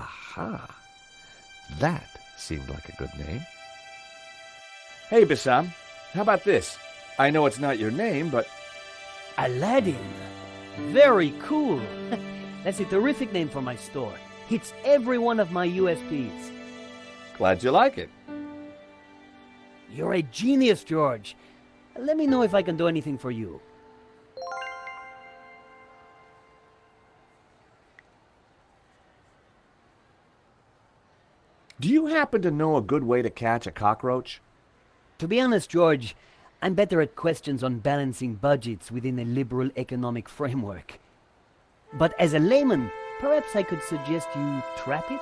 Aha. That seemed like a good name. Hey, Bassam, how about this? I know it's not your name, but Aladdin. Very cool. That's a terrific name for my store. Hits every one of my USPs. glad you like it. You're a genius, George. Let me know if I can do anything for you. Do you happen to know a good way to catch a cockroach? To be honest, George, I'm better at questions on balancing budgets within a liberal economic framework. But as a layman, perhaps I could suggest you trap it?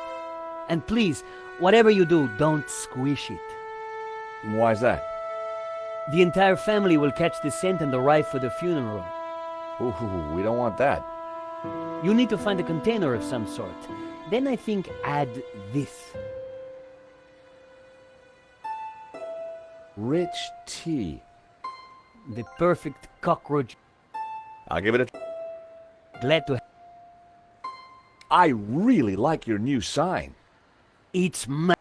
And please, whatever you do, don't squish it. Why's that? The entire family will catch the scent and arrive for the funeral. Ooh, we don't want that. You need to find a container of some sort. Then I think add this. Rich tea. The perfect cockroach. I'll give it a... Glad to... I really like your new sign. It's my...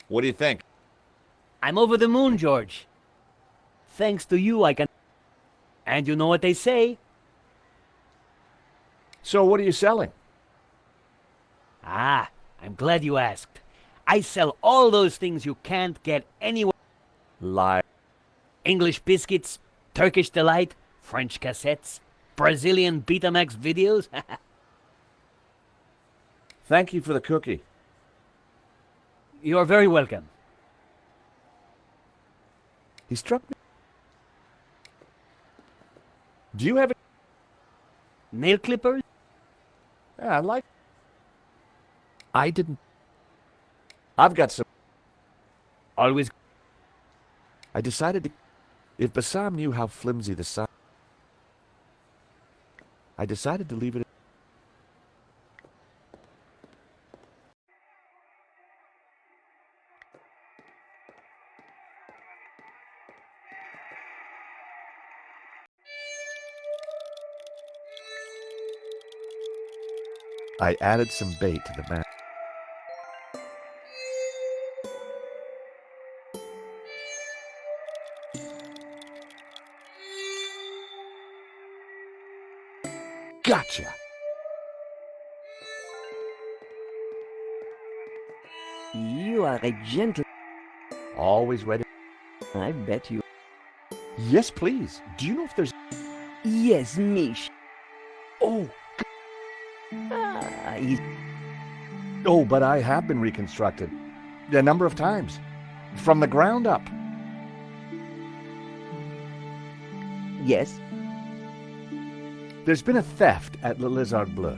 What do you think? I'm over the moon, George. Thanks to you, I can... And you know what they say? So what are you selling? Ah, I'm glad you asked. I sell all those things you can't get anywhere. Like... English biscuits, Turkish delight, French cassettes, Brazilian Betamax videos. Thank you for the cookie. You're very welcome. He struck me. Do you have a... Nail clippers? Yeah, I like... I didn't. I've got some... Always... I decided to. If Bassam knew how flimsy the sign. I decided to leave it. I added some bait to the map. Gotcha! You are a gentle... Always ready. I bet you... Yes, please. Do you know if there's... Yes, Mish. Oh, Ah, he's... oh, but I have been reconstructed. A number of times. From the ground up. Yes? There's been a theft at Le Lézard Bleu.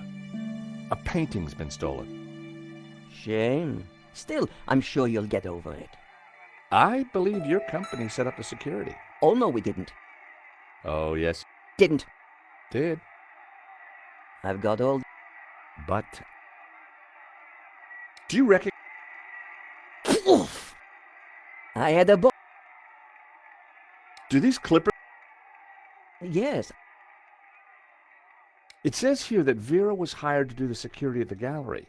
A painting's been stolen. Shame. Still, I'm sure you'll get over it. I believe your company set up the security. Oh, no, we didn't. Oh, yes, Didn't. did. I've got all... But... Do you reckon... Oof! I had a... Do these clippers... Yes. It says here that Vera was hired to do the security of the gallery.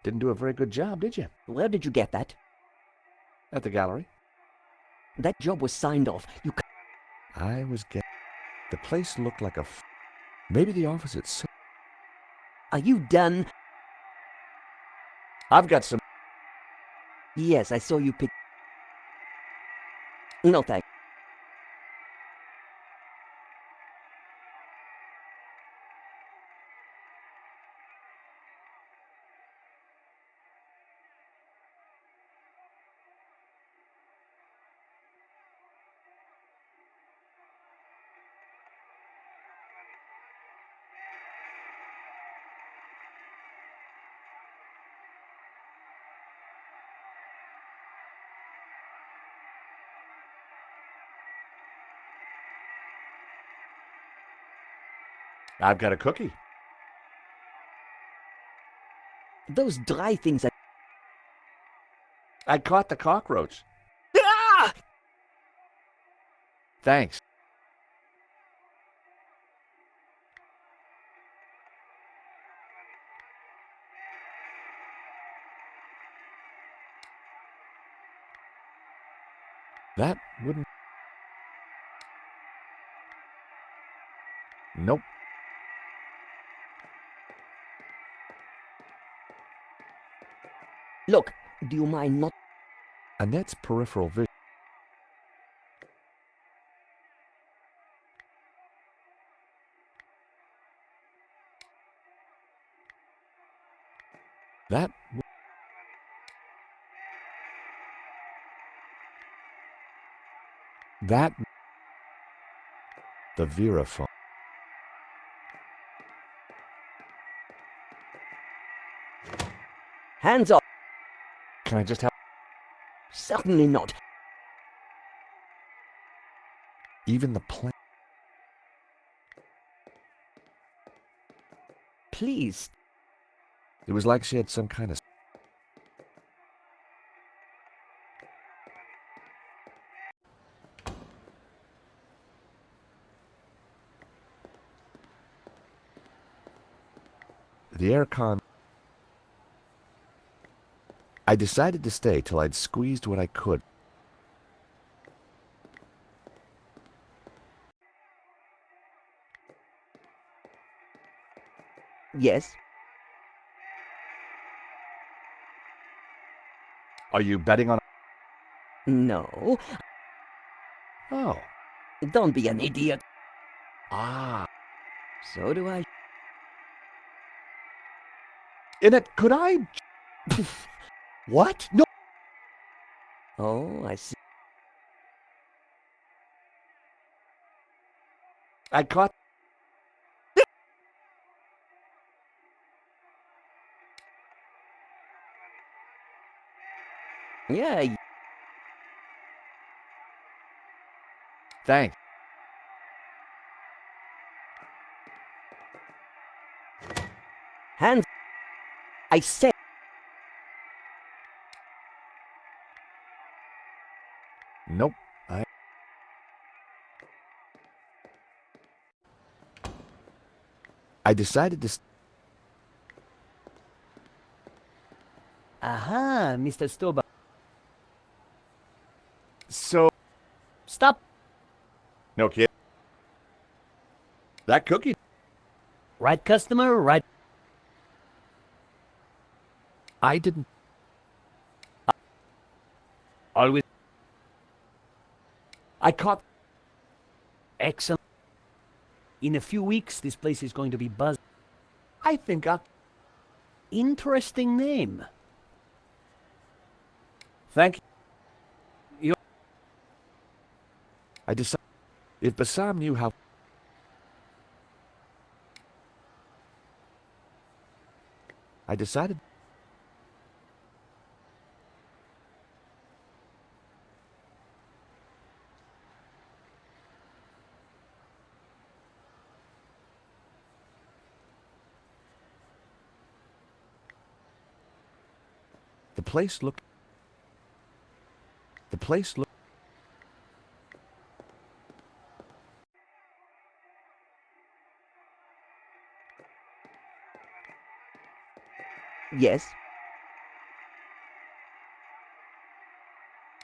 Didn't do a very good job, did you? Where did you get that? At the gallery? That job was signed off. You... I was getting. The place looked like a. Maybe the office itself. Are you done? I've got some... Yes, I saw you pick... No, thanks. I've got a cookie. Those dry things are... I caught the cockroach. Ah! Thanks. That wouldn't... Nope. Look, do you mind not... Annette's peripheral vision. That... That... The Vera phone. Hands off! Can I just have... Certainly not. Even the plan. Please. It was like she had some kind of... The aircon... I decided to stay till I'd squeezed what I could. Yes. Are you betting on... No. Oh. Don't be an idiot. Ah. So do I. Annette, could I... What? No. Oh, I see. I caught... Yeah, Thanks. hands... I said... Nope. I decided to... Aha, Mr. Stoba. So... Stop! No kid. That cookie... Right customer, right... I didn't... Always I caught... excellent. In a few weeks, this place is going to be buzzed. I think I... Interesting name. Thank you. I decided... If Bassam knew how... I decided... The place looked... The place looked... Yes.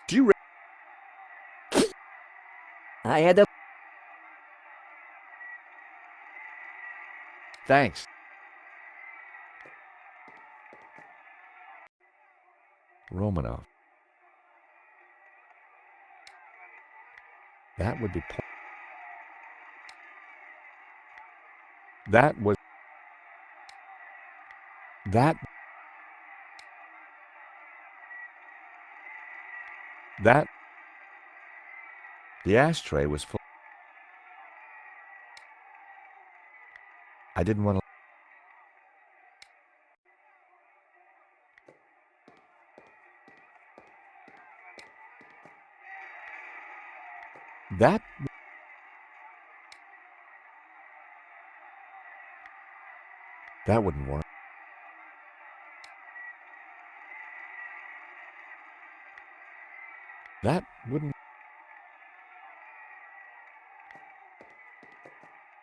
Do you... I had a... Thanks. Romanov. That would be... That was... That... That... The ashtray was full... I didn't want to... That... That wouldn't work. That wouldn't...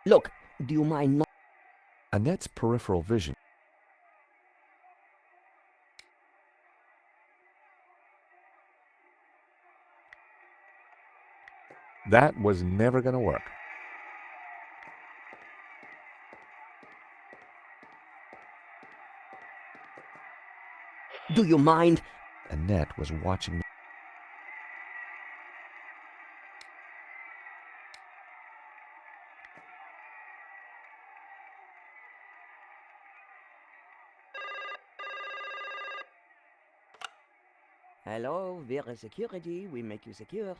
Look, do you mind not... Annette's peripheral vision. That was never going to work. Do you mind? Annette was watching me. Hello, Vera Security. We make you secure.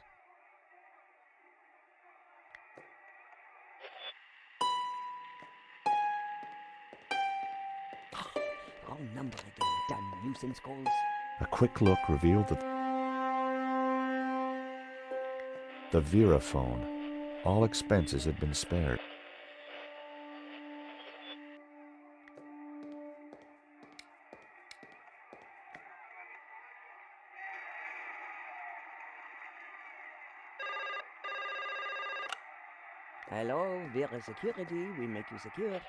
Wrong number again. Damn nuisance calls. A quick look revealed that the Vera phone. All expenses had been spared. Hello, Vera Security. We make you secure.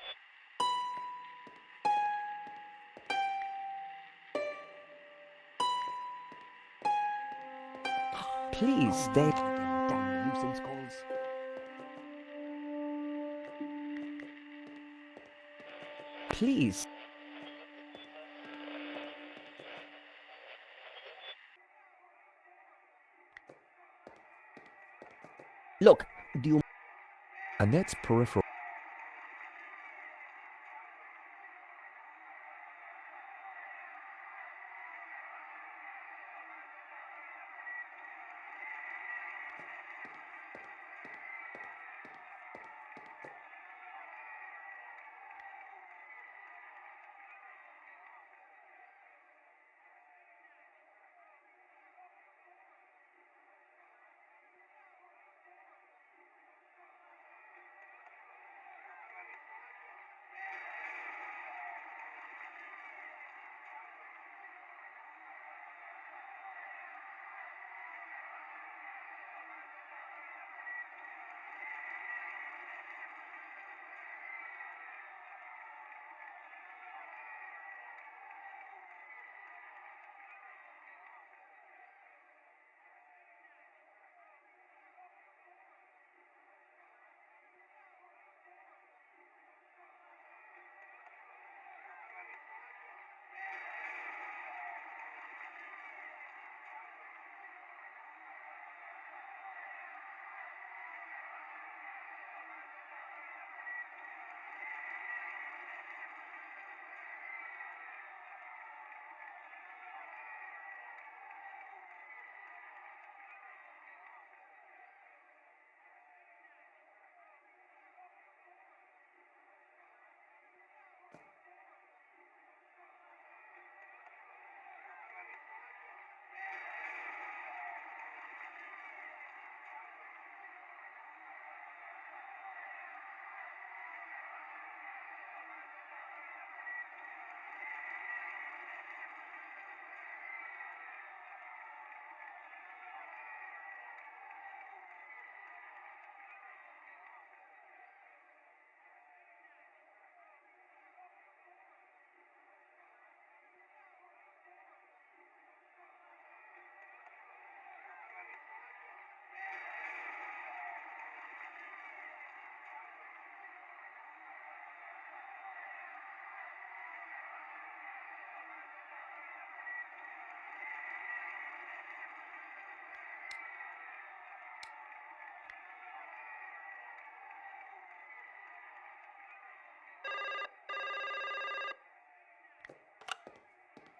Please stay. Again, damn nuisance calls. Please. Look, do you... Annette's peripheral.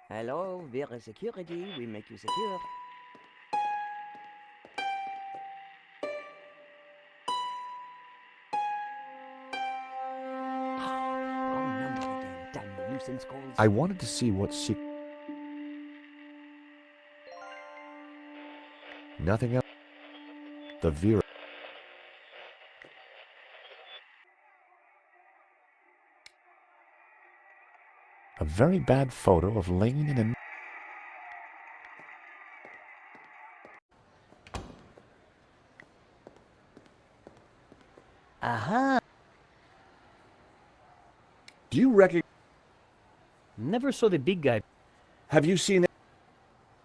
Hello, Vera Security. We make you secure. Wrong number again. Damn nuisance calls. I wanted to see what secret. Nothing else. The Vera. A very bad photo of Lane in a. Aha! Do you recognize... Never saw the big guy. Have you seen...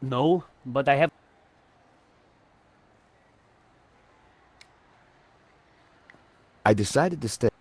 No, but I have... I decided to stay.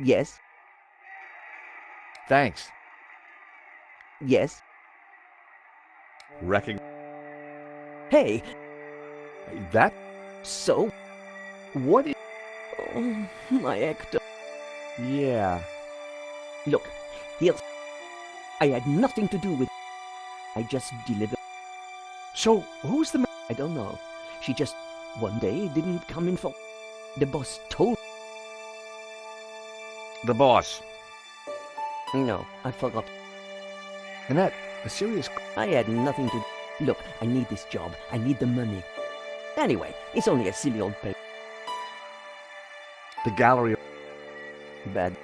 Yes, Thanks. yes. Recognize Hey, that? so? What is... Oh, my Hector. Yeah. Look, here's... I had nothing to do with... I just delivered... So, who's the... I don't know. She just, one day, didn't come in for... The boss told... The boss. No, I forgot. Annette, a serious... I had nothing to... Look, I need this job. I need the money. Anyway, it's only a silly old paper. The gallery... Bad.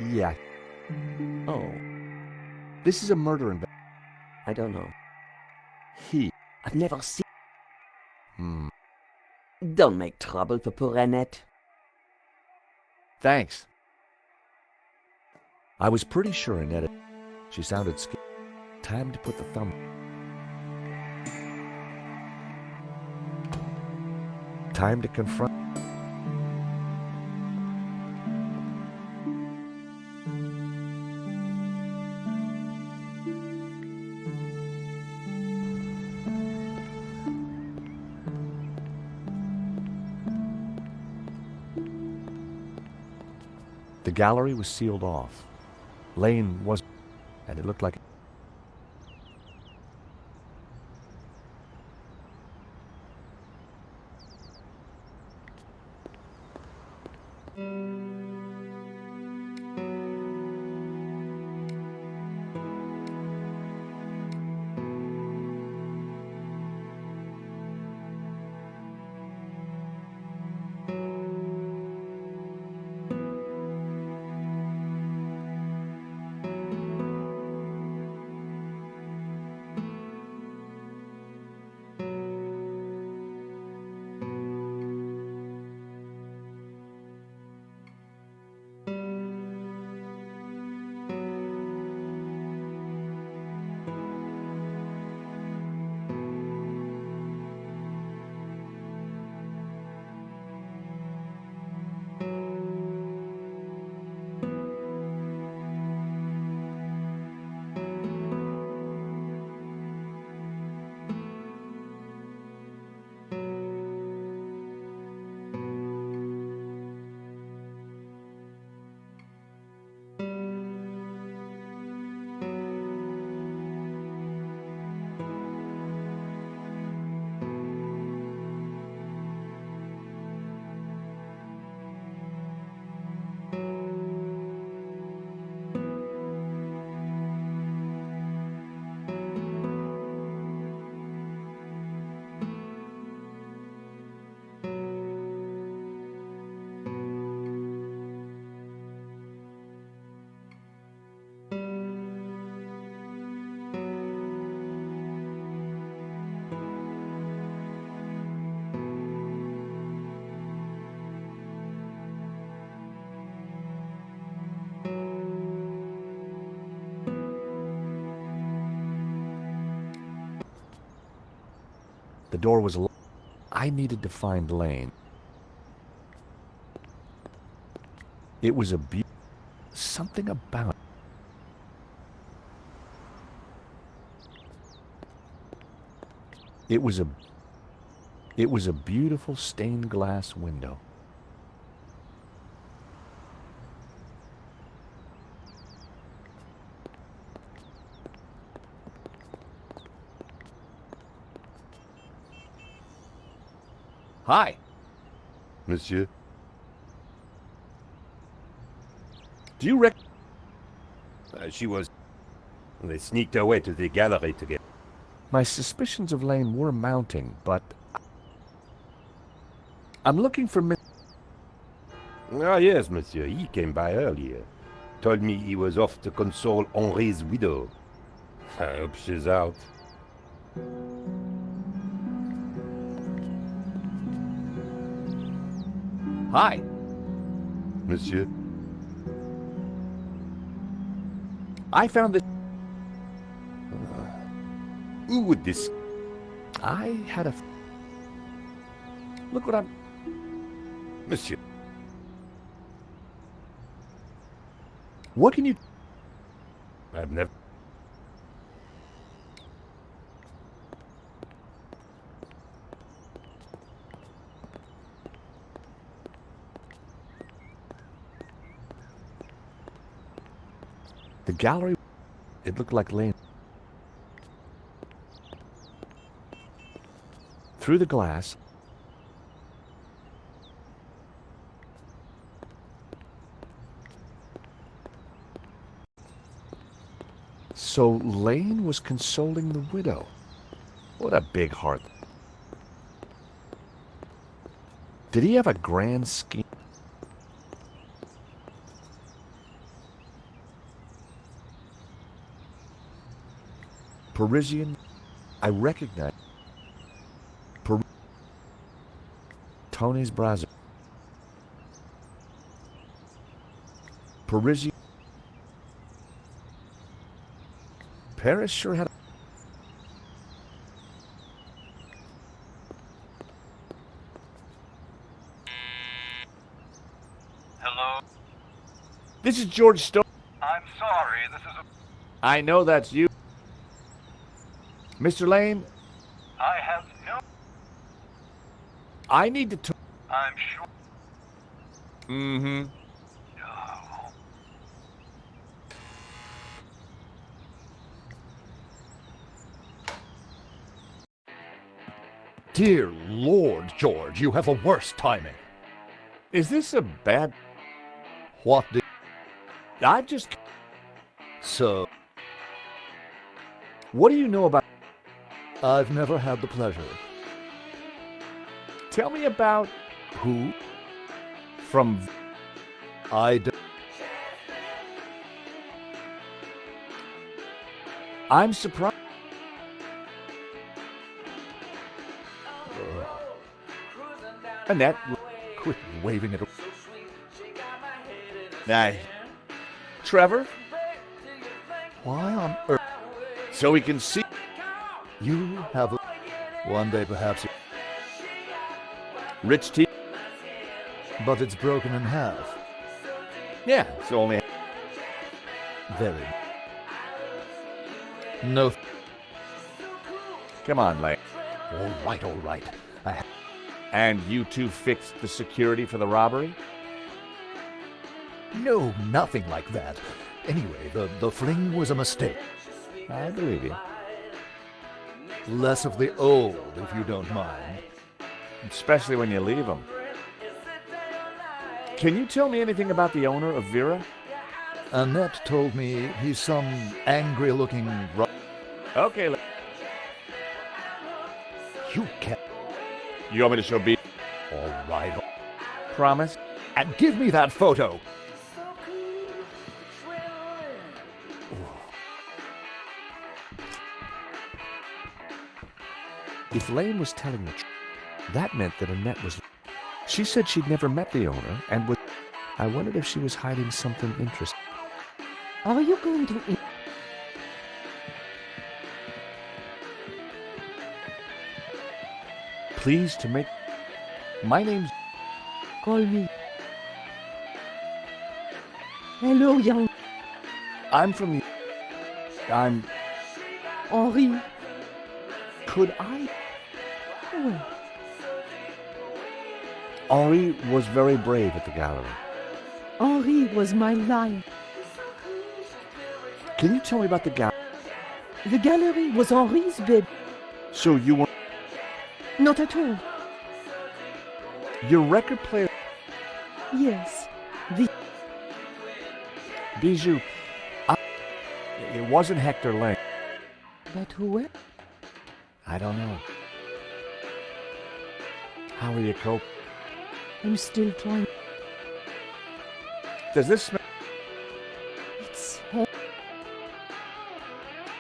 Yeah. Oh, This is a murder I don't know. He... I've never seen... Hmm. Don't make trouble for poor Annette. Thanks. I was pretty sure Annette. She sounded scared. Time to put the thumb. Time to confront. The gallery was sealed off. Lane was, and it looked like. The door was locked. I needed to find Lane. It was something about it was a beautiful stained glass window. Hi. Monsieur, Do you rec... she was... They sneaked her way to the gallery together. My suspicions of Lane were mounting, but... I'm looking for Miss... Ah, yes, monsieur. He came by earlier. Told me he was off to console Henri's widow. I hope she's out. Hi. Monsieur, I found this... who would this... I had a... Look what I'm... Monsieur, What can you... I've never... The gallery... It looked like Lane. Through the glass... So Lane was consoling the widow. What a big heart. Did he have a grand scheme? Parisian, I recognize. Tony's brother. Parisian. Paris sure had. Hello? This is George Stone. I'm sorry, this is a... I know that's you. Mr. Lane, I have no... I need to talk. I'm sure... Mm-hmm. Oh, Dear Lord, George, you have a worse timing. Is this a bad... What did... I just... So, What do you know about... I've never had the pleasure. Tell me about... Who? From... I d- I'm surprised... Annette... Quit waving it. Nah. Trevor? Why on earth? So we can see... You have a... One day perhaps, Rich T... but it's broken in half. Yeah, it's only... Very. No. Come on, Lane. All right, all right. And you two fixed the security for the robbery? No, nothing like that. Anyway, the fling was a mistake. I believe you. Less of the old, if you don't mind. Especially when you leave them. Can you tell me anything about the owner of Vera? Annette told me he's some angry-looking... Okay, You can't... you want me to show B? All right. Promise? And give me that photo. If Lane was telling the truth, that meant that Annette was... She said she'd never met the owner and was... I wondered if she was hiding something interesting. Are you going to... Pleased to make... My name's... Call me. Hello, young I'm from the... I'm... Henri. Could I... Well, Henri was very brave at the gallery. Henri was my lion. Can you tell me about the gallery? The gallery was Henri's bed. So you were... Not at all. Your record player... Yes. The Bijou... It wasn't Hector Lang. But who else? I don't know. How are you coping? I'm still trying. Does this smell... It's hell.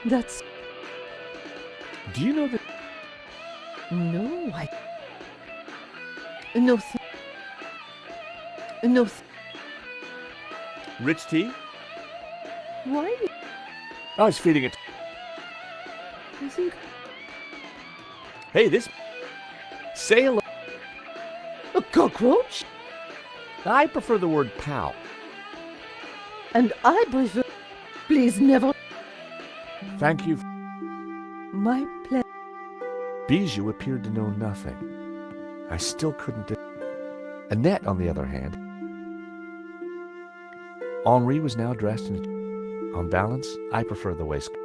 That's... Do you know that... No, I... No, no, Rich tea? why? I was feeding it... I think Hey, this... Say hello... a cockroach? I prefer the word pal. And I prefer... Please never... Thank you. My pleasure. Bijou appeared to know nothing. I still couldn't... Annette, on the other hand... Henri was now dressed in... On balance, I prefer the waistcoat.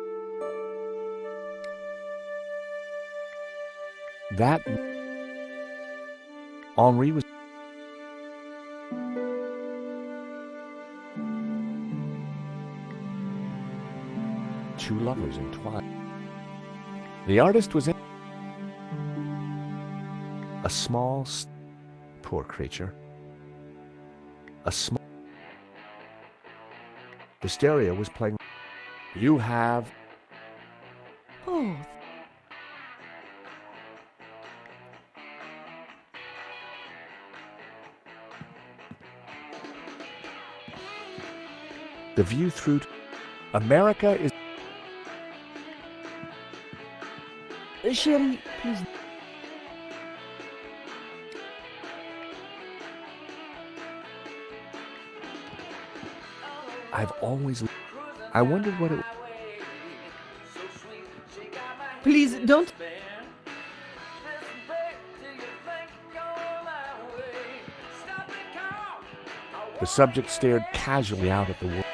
That... Henri was... Two lovers entwined. The artist was in... A small... Poor creature. A small... The stereo was playing... You have... Oh, The view through... America is... Sherry, please. I've always... I wondered what it... Please don't. The subject stared casually out at the world.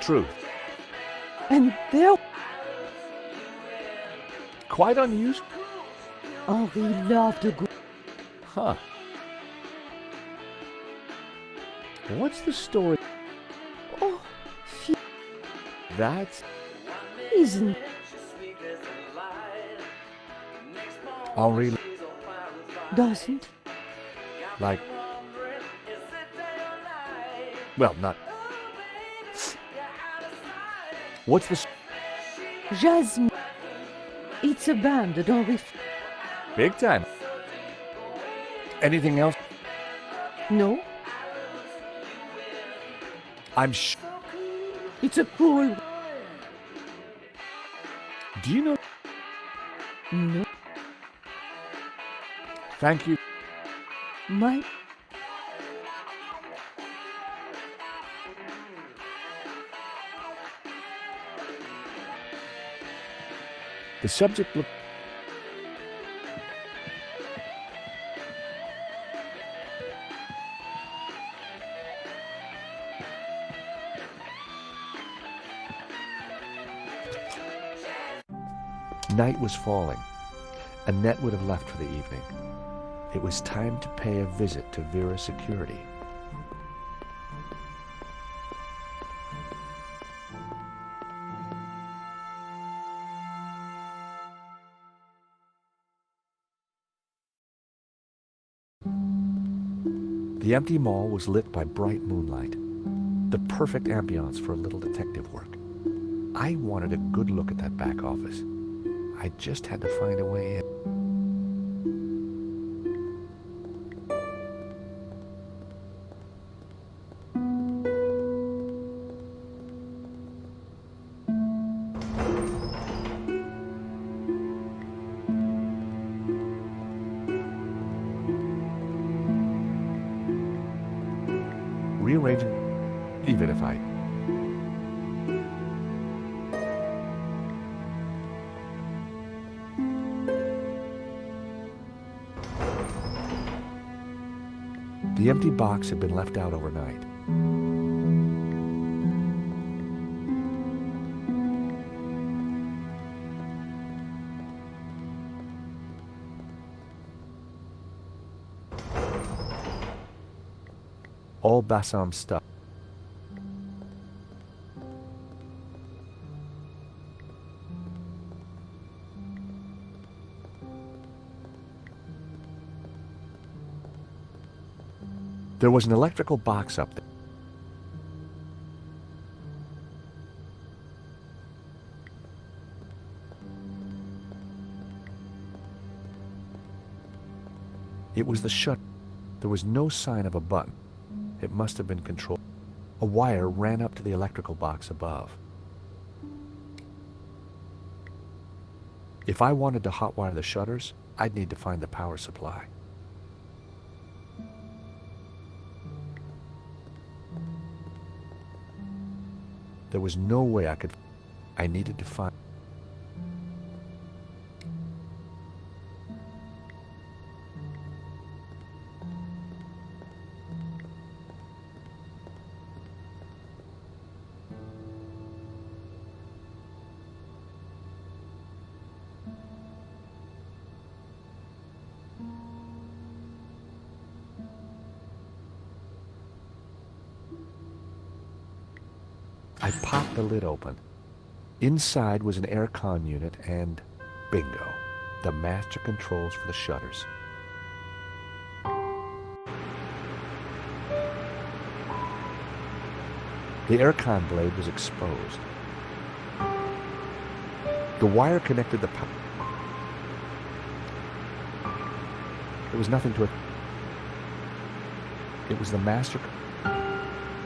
Truth. And there, Quite unusual. Henri loved a good. Huh. What's the story? Oh, That's... isn't. Henri... Doesn't. Like... Well, not... What's the... Jasmine. It's a band that Henri. Big time. Anything else? No, I'm it's a cool. Do you know... No, Thank you. my. The subject looked... Night was falling. Annette would have left for the evening. It was time to pay a visit to Vera's security. The empty mall was lit by bright moonlight, the perfect ambiance for a little detective work. I wanted a good look at that back office. I just had to find a way in. rearranging, even if I... The empty box had been left out overnight. All Bassam's stuff. There was an electrical box up there. It was the shut. There was no sign of a button. It must have been controlled. A wire ran up to the electrical box above. If I wanted to hotwire the shutters, I'd need to find the power supply. There was no way I could... I needed to find... I popped the lid open. Inside was an aircon unit and, bingo, the master controls for the shutters. The aircon blade was exposed. The wire connected the power. There was nothing to it. It was the master.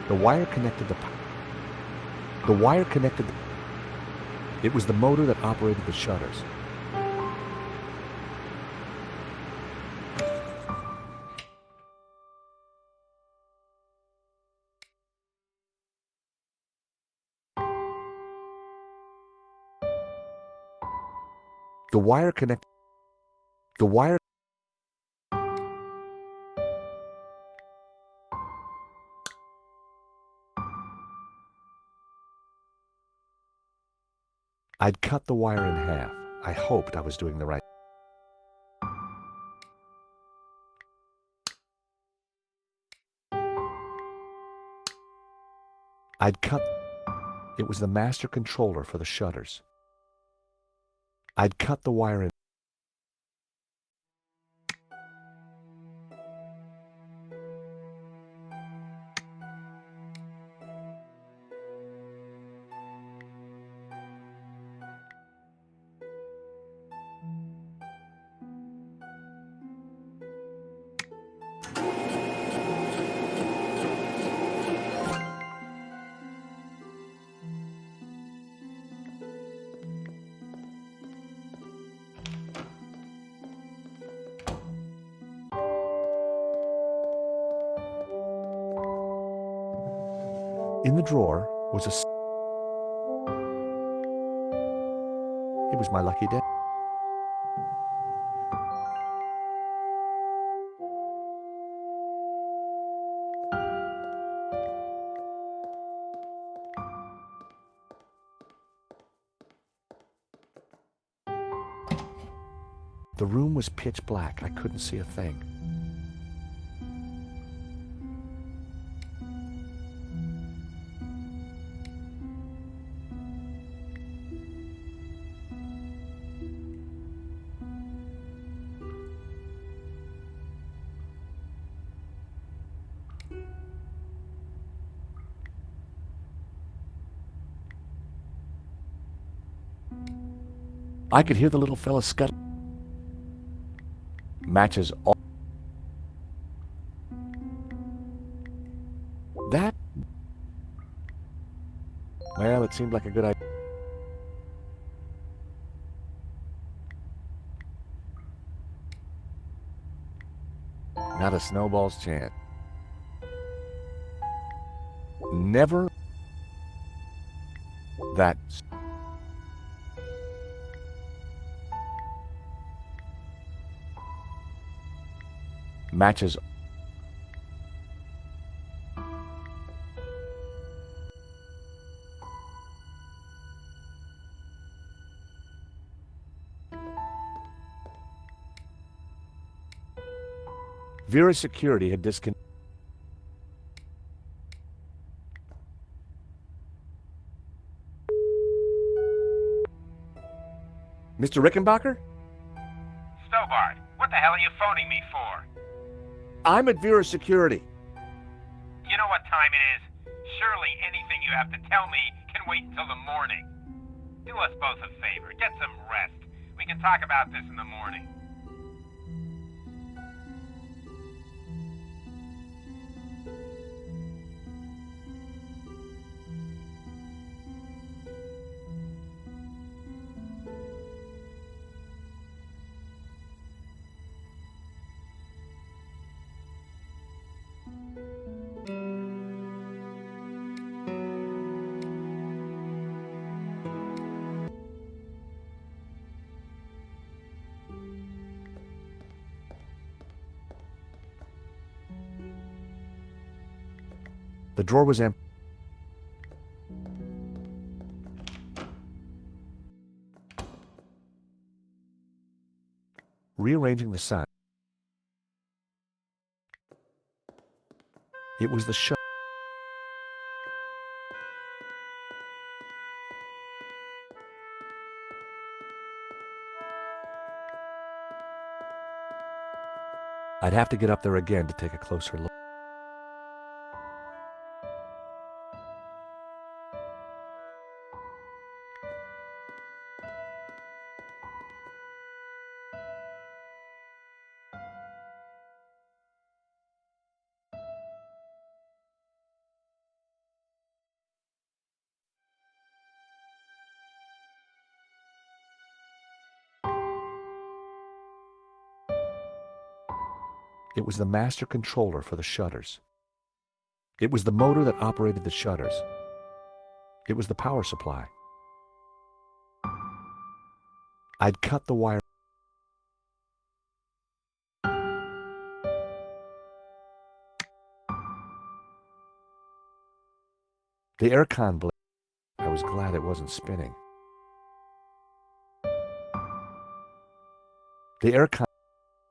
The wire connected the power. The wire connected the... It was the motor that operated the shutters. The wire connected... The wire... I'd cut the wire in half. I hoped I was doing the right. I'd cut... It was the master controller for the shutters. I'd cut the wire in... In the drawer was a... It was my lucky day. The room was pitch black. I couldn't see a thing. I could hear the little fella scuttle. Matches all. That? Well, it seemed like a good idea. Not a snowball's chance. Never that matches. Vera's security had disconnected. Mr. Rickenbacker? Stobart, what the hell are you phoning me for? I'm at Vera's security. You know what time it is? Surely anything you have to tell me can wait until the morning. Do us both a favor. Get some rest. We can talk about this in the morning. The drawer was empty. Rearranging the sun. It was the show. I'd have to get up there again to take a closer look. It was the master controller for the shutters. It was the motor that operated the shutters. It was the power supply. I'd cut the wire. The aircon blade. I was glad it wasn't spinning. The aircon.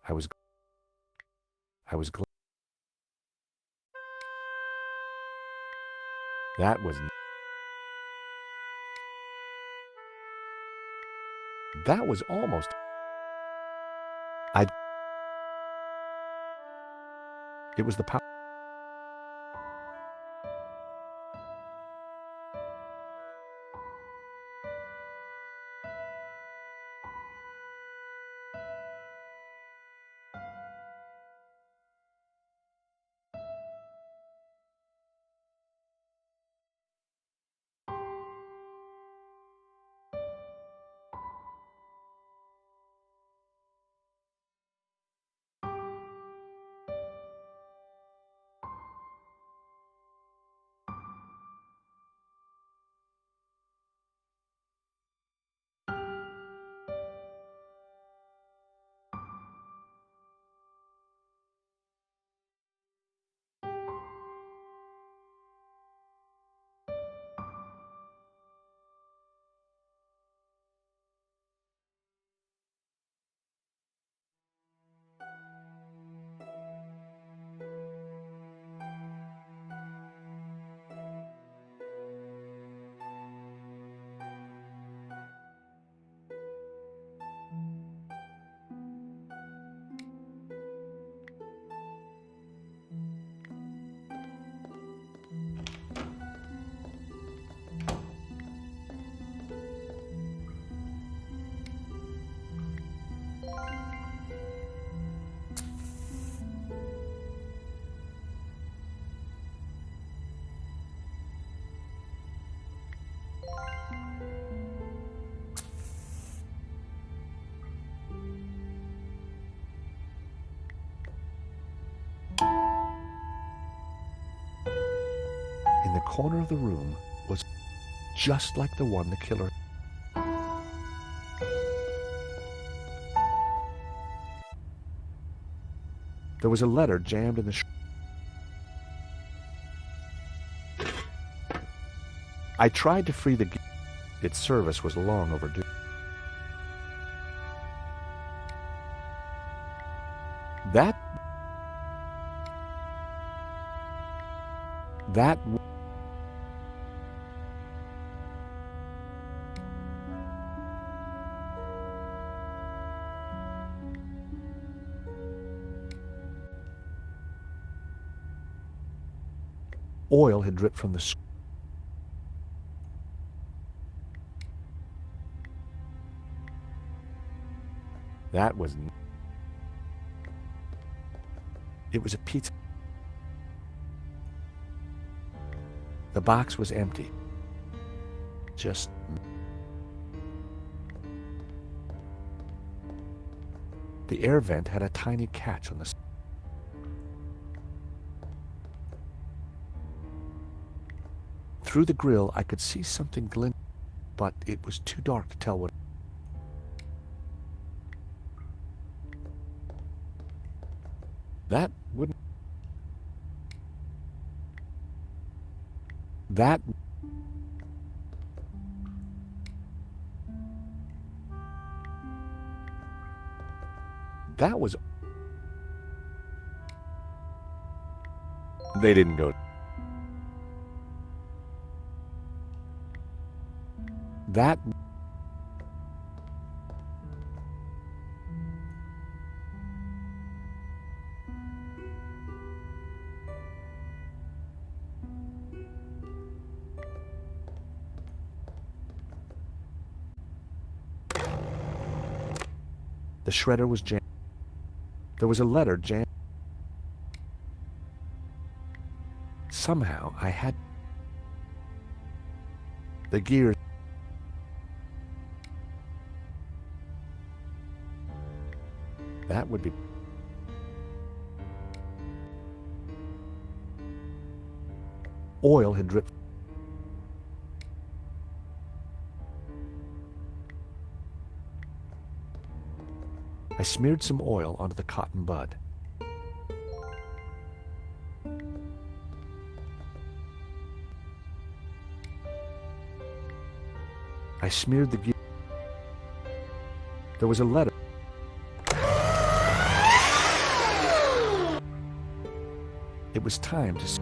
I was glad. That was almost. It was the power. in the corner of the room was just like the one the killer. There was a letter jammed in the I tried to free the gear. Its service was long overdue. That oil had dripped from the That was it was a pizza. The box was empty. Just the air vent had a tiny catch on the Through the grill I could see something glint, but it was too dark to tell what. That wouldn't. That. That was. They didn't go. That. The shredder was jammed. There was a letter jammed. Somehow I had the gears. That would be. Oil had dripped. I smeared some oil onto the cotton bud. I smeared the gear. There was a letter. It was time to.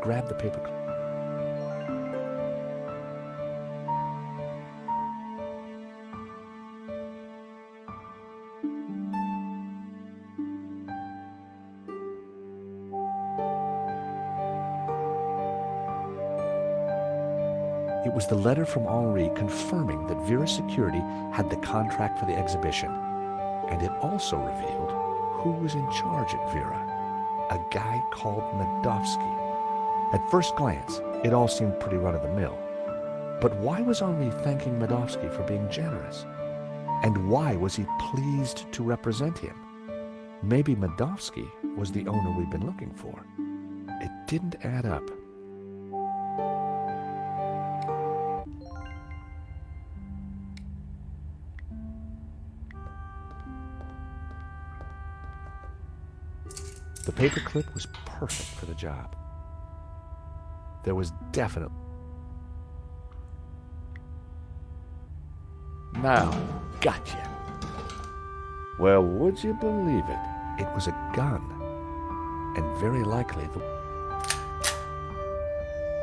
grabbed the paperclip. It was the letter from Henri confirming that Vera Security had the contract for the exhibition. And it also revealed who was in charge at Vera. A guy called Medovsky. At first glance, it all seemed pretty run-of-the-mill. But why was Henri thanking Medovsky for being generous? And why was he pleased to represent him? Maybe Medovsky was the owner we'd been looking for. It didn't add up. The paperclip was perfect for the job. There was definitely... Now, gotcha. Well, would you believe it? It was a gun. And very likely the...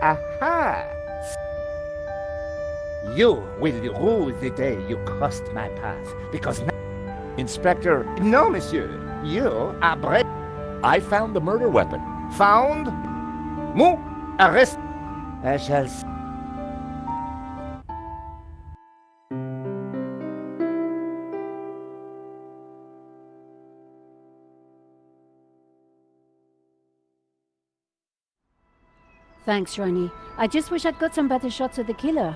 Aha! You will rue the day you crossed my path, because now... Inspector, No, monsieur, you are brave. I found the murder weapon. Found? Move! Arrest! I shall... Thanks, Ronnie. I just wish I'd got some better shots of the killer.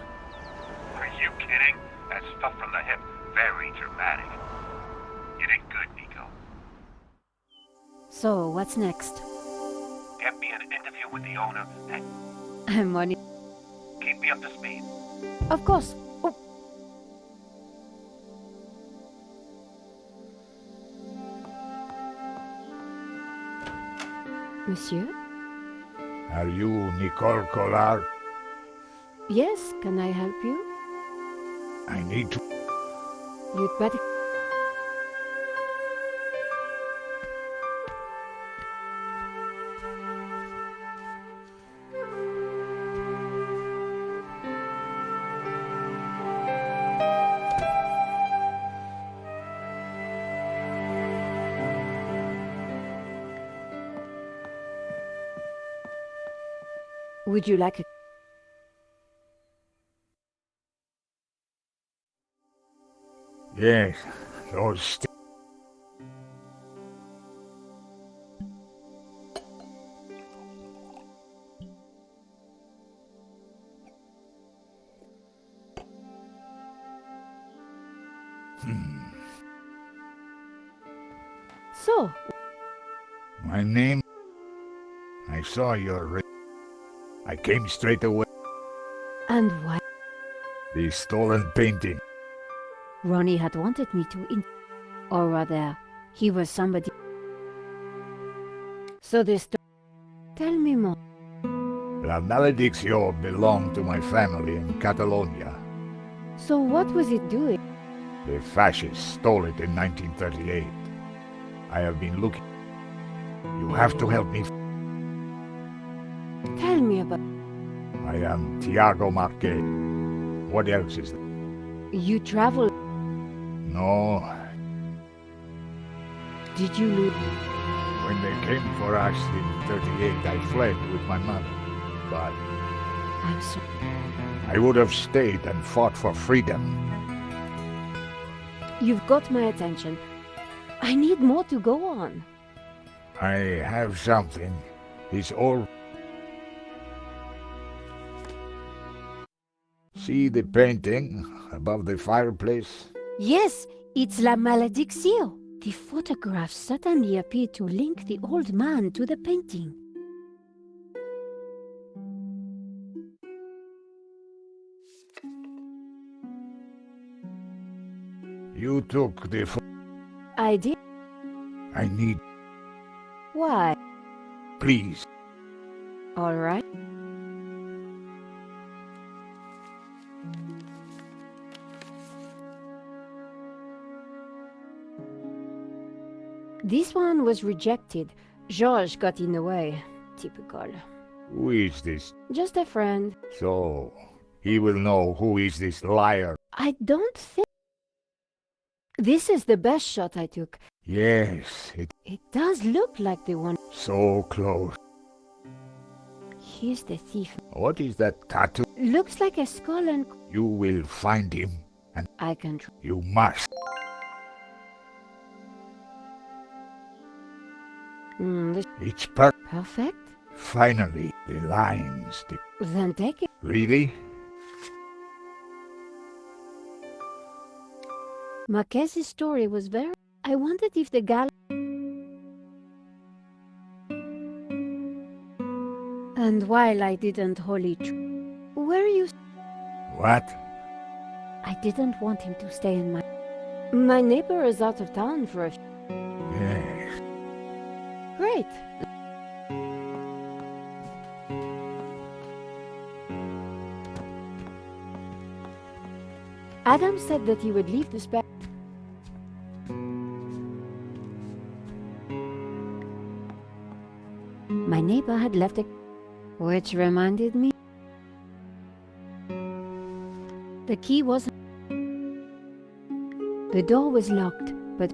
Are you kidding? That stuff from the hip, very dramatic. You did good, Nico. So, what's next? Get me an interview with the owner and I'm on it. keep me up to speed. Of course. Oh. Monsieur? Are you Nicole Collard? Yes, can I help you? I need to... You'd better... Would you like a... Yes, those So, My name... I saw your ring. I came straight away. and why? The stolen painting. Ronnie had wanted me to or rather, he was somebody... So this... Tell me more. La Maledicció belonged to my family in Catalonia. So what was it doing? The fascists stole it in 1938. I have been looking. You have to help me. Tell me about... I am Tiago Marquet. What else is there? You traveled... No. Did you lose... When they came for us in 38, I fled with my mother. But I'm sorry. I would have stayed and fought for freedom. You've got my attention. I need more to go on. I have something. It's all... See the painting above the fireplace? Yes, it's La Maledicció. The photograph suddenly appeared to link the old man to the painting. You took the... I did? I need... Why? Please. All right. This one was rejected. Georges got in the way. Typical. Who is this? Just a friend. So, he will know who is this liar. I don't think... This is the best shot I took. Yes, It does look like the one. so close. Here's the thief. What is that tattoo? Looks like a skull and... You will find him, and I can... you must. This... It's Perfect. finally the lines. Then take it. Really? Marquez's story was very... I wondered if the gal... And while I didn't wholly... Where are you... What? I didn't want him to stay in my... My neighbor is out of town for a... Yes. Great. Adam said that he would leave the spare... My neighbor had left a... Which reminded me... The key wasn't... The door was locked, but...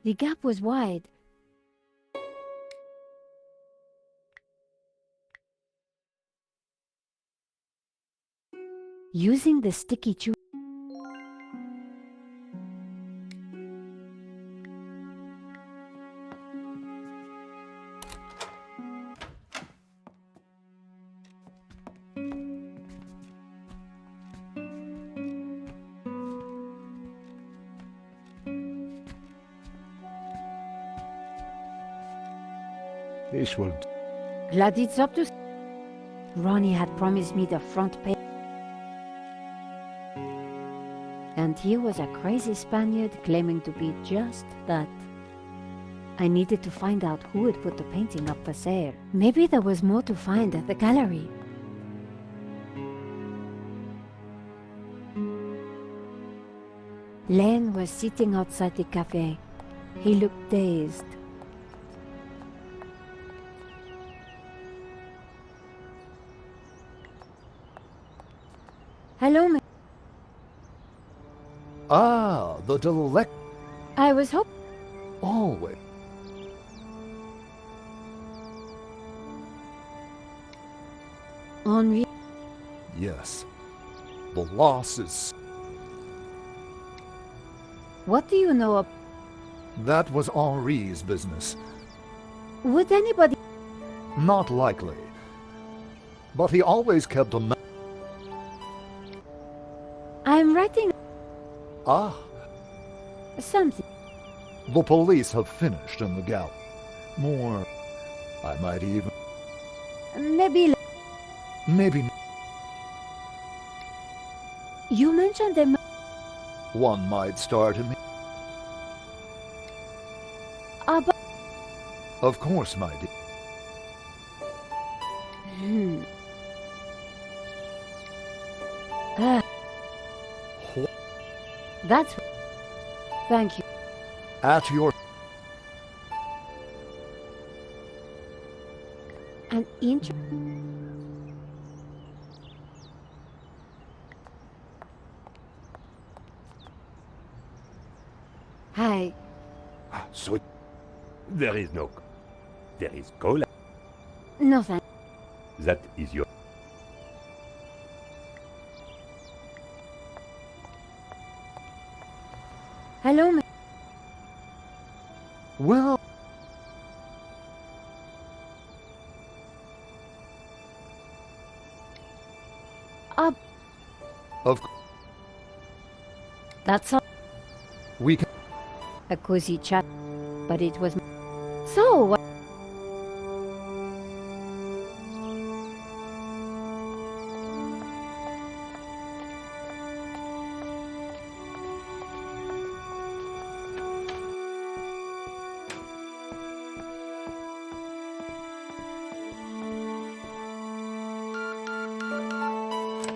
The gap was wide. Using the sticky chew... This will... Glad it's up to... Ronnie had promised me the front page. And here was a crazy Spaniard claiming to be just that. I needed to find out who had put the painting up for sale. Maybe there was more to find at the gallery. Len was sitting outside the cafe. He looked dazed. Hello, ma... Ah, the delect... I was hoping... Always. Henri... Yes. The loss is... What do you know of... That was Henri's business. Would anybody... Not likely. But he always kept a... I'm writing... Ah, something. the police have finished in the gallery. More... I might even... Maybe... Maybe You mentioned them... one might start in the... But... Of course, my dear. Ah. That's... Thank you. At your... An inch... Hi. So, there is no... There is cola. No thanks. That is your... Hello, ma... Well... Of course. That's all. We can... A cozy chat. But it was... So, what...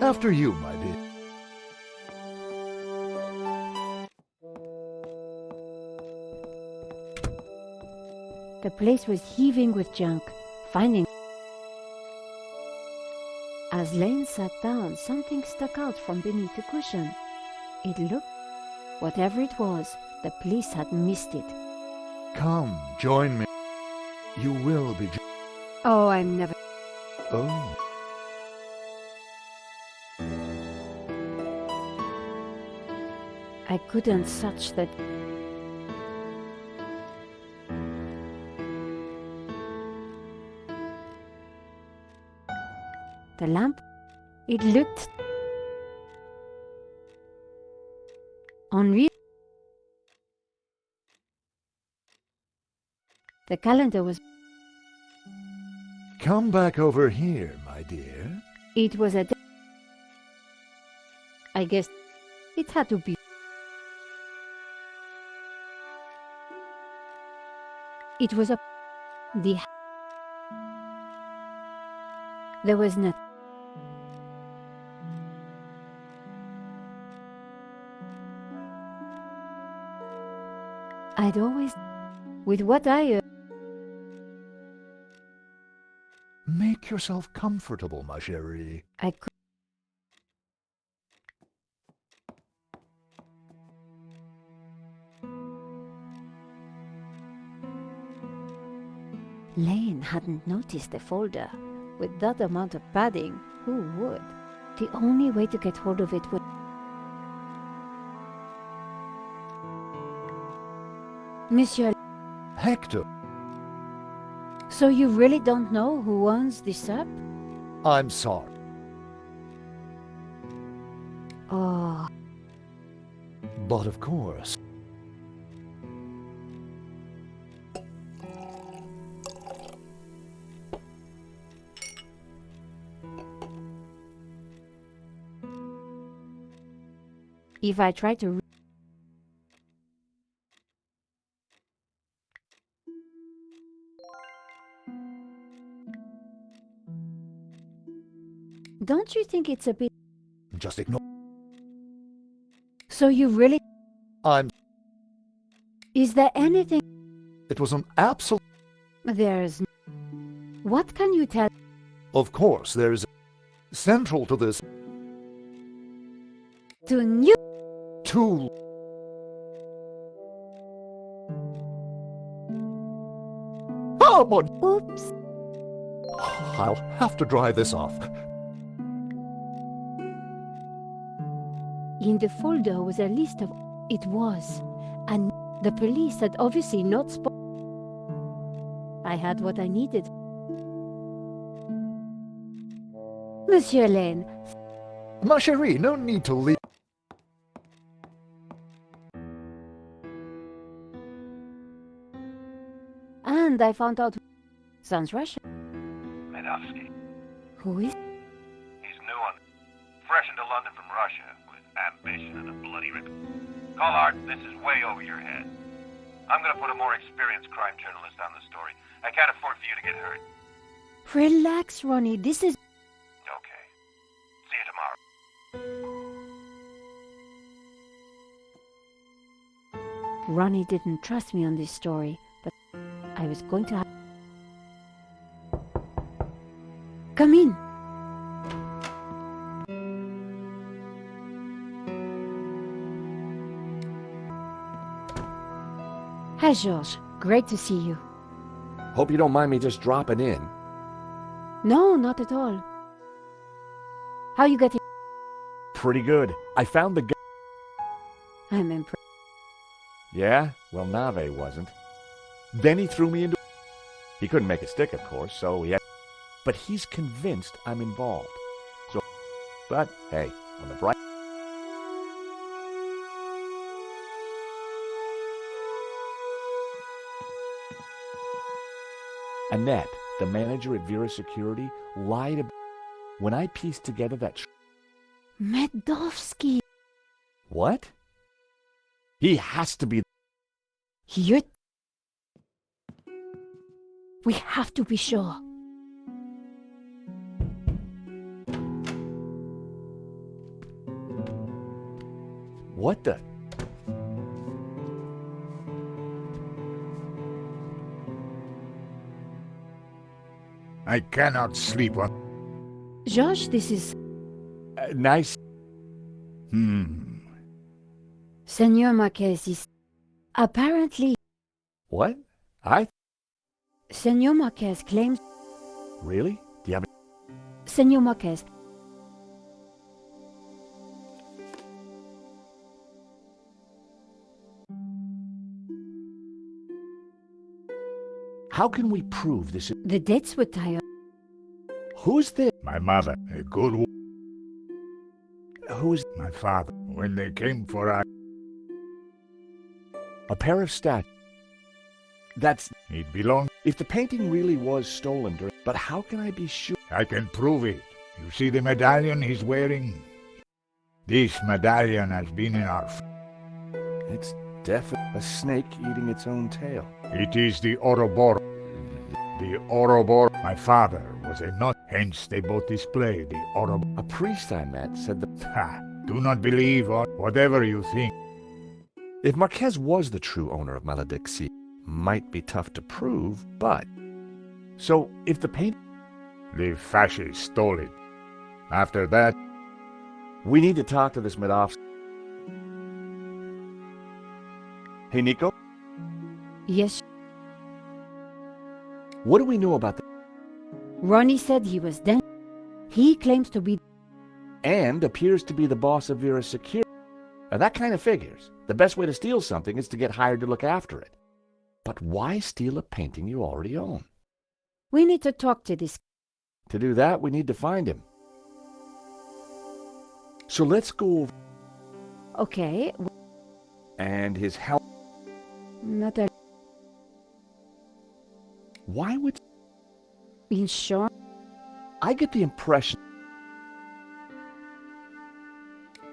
After you, my dear. The place was heaving with junk. Finding. As Lane sat down, something stuck out from beneath the cushion. It looked. Whatever it was, the police had missed it. Come, join me. You will be. Oh, I'm never. Oh. I couldn't touch that. The lamp. It looked. Unreal. The calendar was. Come back over here, my dear. It was a. I guess it had to be. It was a. The. There was not. I'd always. With what I. Make yourself comfortable, ma chérie. I could. Lane hadn't noticed the folder. With that amount of padding, who would? The only way to get hold of it was. Monsieur. Hector, So you really don't know who owns this up? I'm sorry. Oh. But of course. If I try to. Don't you think it's a bit. Just ignore. So you really. I'm. Is there anything. It was an absolute. There's. What can you tell? Of course, there's. Central to this. To new. Two. Oh, my. Oops. I'll have to dry this off. In the folder was a list of. It was. And the police had obviously not spoken. I had what I needed. Monsieur Lane. Ma chérie, no need to leave. And I found out. Sounds Russian. Medovsky. Who is. He's new on. Fresh into London from Russia with ambition and a bloody rip. Collard, this is way over your head. I'm gonna put a more experienced crime journalist on the story. I can't afford for you to get hurt. Relax, Ronnie. This is. Okay. See you tomorrow. Ronnie didn't trust me on this story, but I was going to. Come in. Hi, George. Great to see you. Hope you don't mind me just dropping in. No, not at all. How you getting? Pretty good. I found the guy. I'm impressed. Yeah? Well, Nave wasn't. Then he threw me into... He couldn't make a stick, of course, so he had... But he's convinced I'm involved. So... But, hey, on the bright... Annette, the manager at Vera Security, lied about... When I pieced together that... Medovsky. What? He has to be... You're... We have to be sure. What the... I cannot sleep on... George, this is Nice. Senor Marquez is apparently What? Senor Marquez claims Really? Do you have... Senor Marquez. How can we prove this? The dates were tied. Who's this? My mother, a good woman. Who's My father, when they came for us, a pair of stats? That's... it belonged... If the painting really was stolen during... But how can I be sure? I can prove it. You see the medallion he's wearing? This medallion has been in our... It's definitely a snake eating its own tail. It is the Ouroboros. The Ouroboros. My father was a nut, hence they both display the Ouroboros. A priest I met said that... Ha! Do not believe or whatever you think. If Marquez was the true owner of Maledictsi, might be tough to prove, but... So, if the paint... The fascists stole it. After that, We need to talk to this Medovsky. Hey, Nico, Yes, what do we know about the... Ronnie said he was dead. He claims to be. And appears to be the boss of Vera Security. Now that kind of figures. The best way to steal something is to get hired to look after it. But why steal a painting you already own? We need to talk to this. To do that, we need to find him. So let's go over... Okay, And his help... not a Why would... insurance. I get the impression...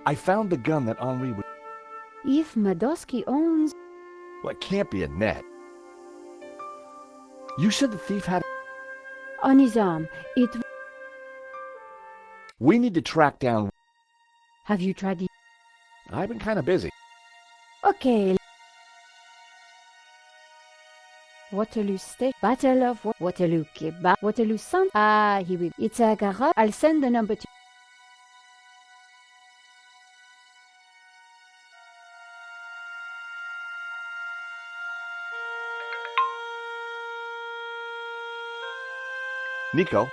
I found the gun that Henri would... If Madosky owns. Well, it can't be a net. You said the thief had... On his arm. It. We need to track down... Have you tried it? I've been kind of busy. Okay. Waterloo Station. Battle of Waterloo. Waterloo Sound. Ah, he will. It's a garage. I'll send the number to. Nico.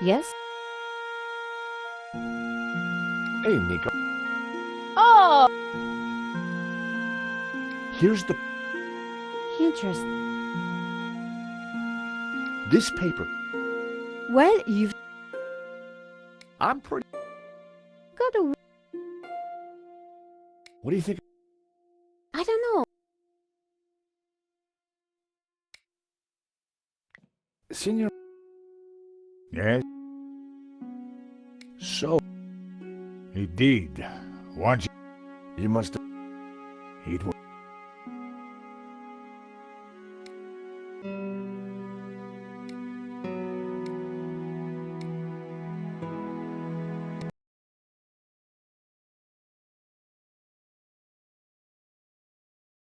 Yes? Hey, Nico. Oh! Here's the... Interesting. This paper. Well, you've I'm pretty... got a. What do you think? I don't know. Senor... yes, So, he did. Once you must have... it was...